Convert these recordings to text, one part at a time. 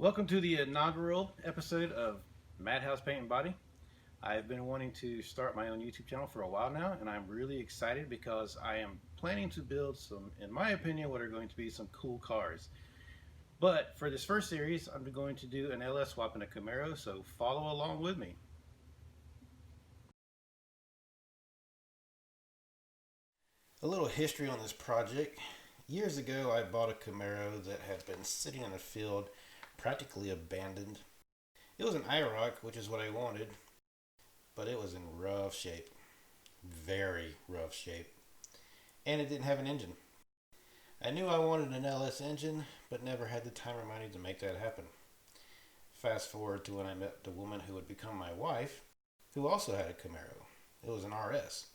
Welcome to the inaugural episode of Madhouse Paint and Body. I've been wanting to start my own YouTube channel for a while now, and I'm really excited because I am planning to build some, in my opinion, what are going to be some cool cars. But for this first series, I'm going to do an LS swap in a Camaro, so follow along with me. A little history on this project. Years ago, I bought a Camaro that had been sitting in a field, practically abandoned. It was an IROC, which is what I wanted, but it was in rough shape. Very rough shape. And it didn't have an engine. I knew I wanted an LS engine, but never had the time or money to make that happen. Fast forward to when I met the woman who would become my wife, who also had a Camaro. It was an RS.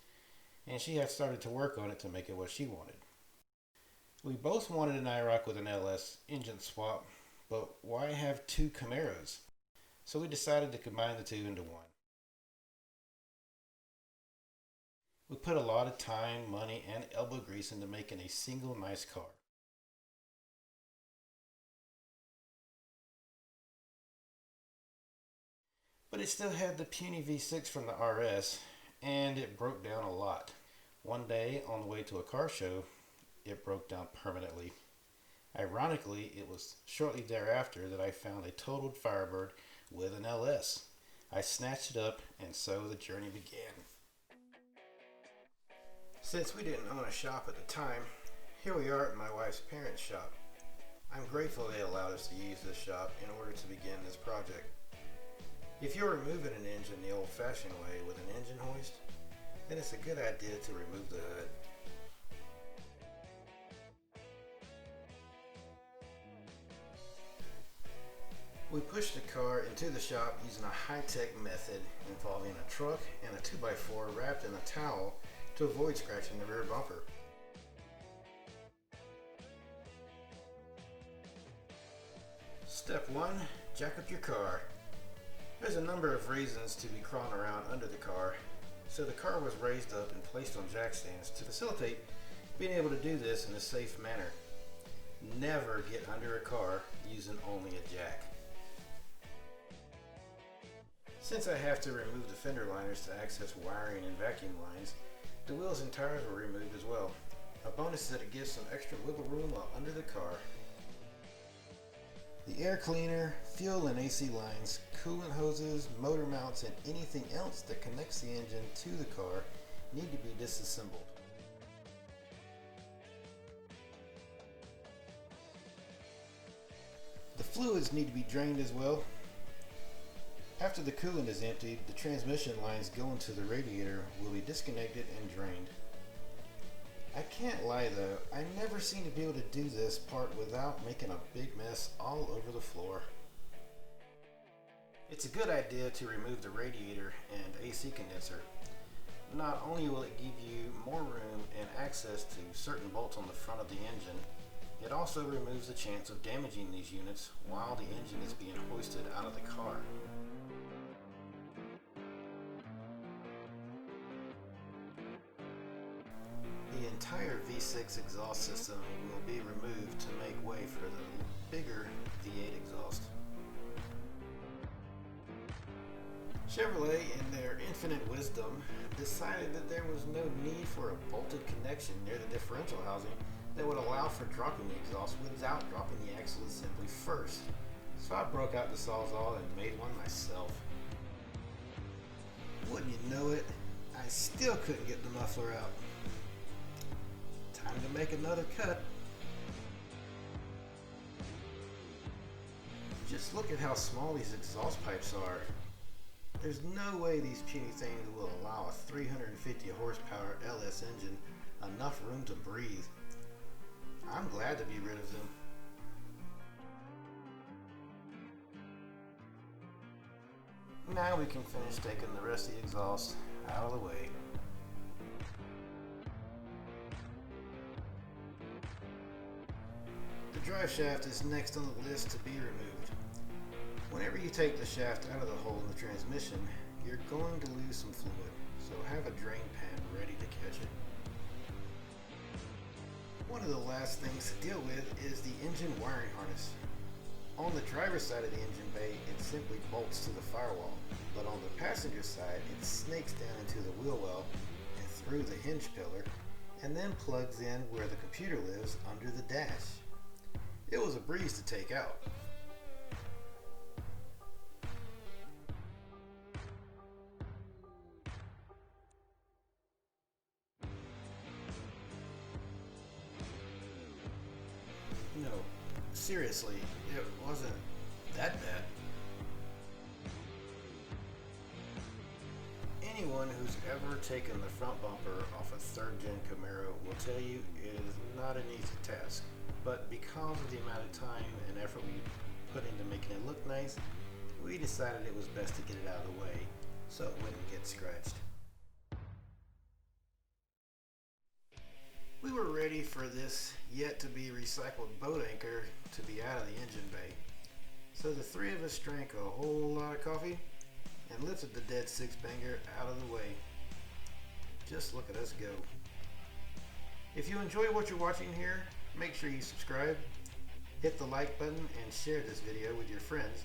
And she had started to work on it to make it what she wanted. We both wanted an IROC with an LS engine swap, but why have two Camaros? So we decided to combine the two into one. We put a lot of time, money, and elbow grease into making a single nice car. But it still had the puny V6 from the RS, and it broke down a lot. One day, on the way to a car show, it broke down permanently. Ironically, it was shortly thereafter that I found a totaled Firebird with an LS. I snatched it up, and so the journey began. Since we didn't own a shop at the time, here we are at my wife's parents' shop. I'm grateful they allowed us to use this shop in order to begin this project. If you're removing an engine the old-fashioned way with an engine hoist, then it's a good idea to remove the hood. We pushed the car into the shop using a high-tech method involving a truck and a 2x4 wrapped in a towel to avoid scratching the rear bumper. Step 1. Jack up your car. There's a number of reasons to be crawling around under the car, so the car was raised up and placed on jack stands to facilitate being able to do this in a safe manner. Never get under a car using only a jack. Since I have to remove the fender liners to access wiring and vacuum lines, the wheels and tires were removed as well. A bonus is that it gives some extra wiggle room while under the car. The air cleaner, fuel and AC lines, coolant hoses, motor mounts, and anything else that connects the engine to the car need to be disassembled. The fluids need to be drained as well. After the coolant is emptied, the transmission lines going to the radiator will be disconnected and drained. I can't lie though, I never seem to be able to do this part without making a big mess all over the floor. It's a good idea to remove the radiator and AC condenser. Not only will it give you more room and access to certain bolts on the front of the engine, it also removes the chance of damaging these units while the engine is being hoisted out of the car. The entire V6 exhaust system will be removed to make way for the bigger V8 exhaust. Chevrolet, in their infinite wisdom, decided that there was no need for a bolted connection near the differential housing that would allow for dropping the exhaust without dropping the axle assembly first. So I broke out the Sawzall and made one myself. Wouldn't you know it, I still couldn't get the muffler out. Time to make another cut. Just look at how small these exhaust pipes are. There's no way these puny things will allow a 350 horsepower LS engine enough room to breathe. I'm glad to be rid of them. Now we can finish taking the rest of the exhaust out of the way. The drive shaft is next on the list to be removed. Whenever you take the shaft out of the hole in the transmission, you're going to lose some fluid, so have a drain pan ready to catch it. One of the last things to deal with is the engine wiring harness. On the driver's side of the engine bay, it simply bolts to the firewall, but on the passenger side, it snakes down into the wheel well and through the hinge pillar, and then plugs in where the computer lives under the dash. It was a breeze to take out. No, seriously, it wasn't that bad. Anyone who's ever taken the front bumper off a third gen Camaro will tell you it is not an easy task. But because of the amount of time and effort we put into making it look nice, we decided it was best to get it out of the way so it wouldn't get scratched. We were ready for this yet to be recycled boat anchor to be out of the engine bay. So the three of us drank a whole lot of coffee and lifted the dead six-banger out of the way. Just look at us go. If you enjoy what you're watching here, make sure you subscribe, hit the like button, and share this video with your friends.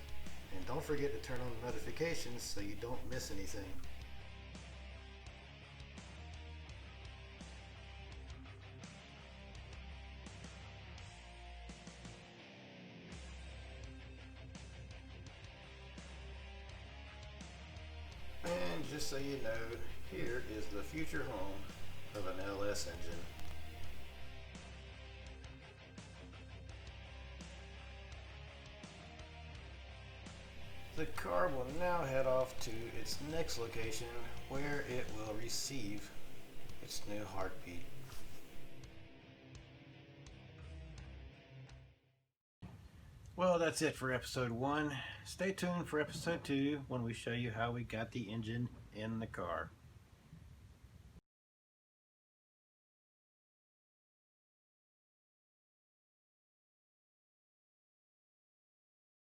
And don't forget to turn on the notifications so you don't miss anything. And just so you know, here is the future home of an LS engine. The car will now head off to its next location where it will receive its new heartbeat. Well, that's it for episode 1. Stay tuned for episode 2 when we show you how we got the engine in the car.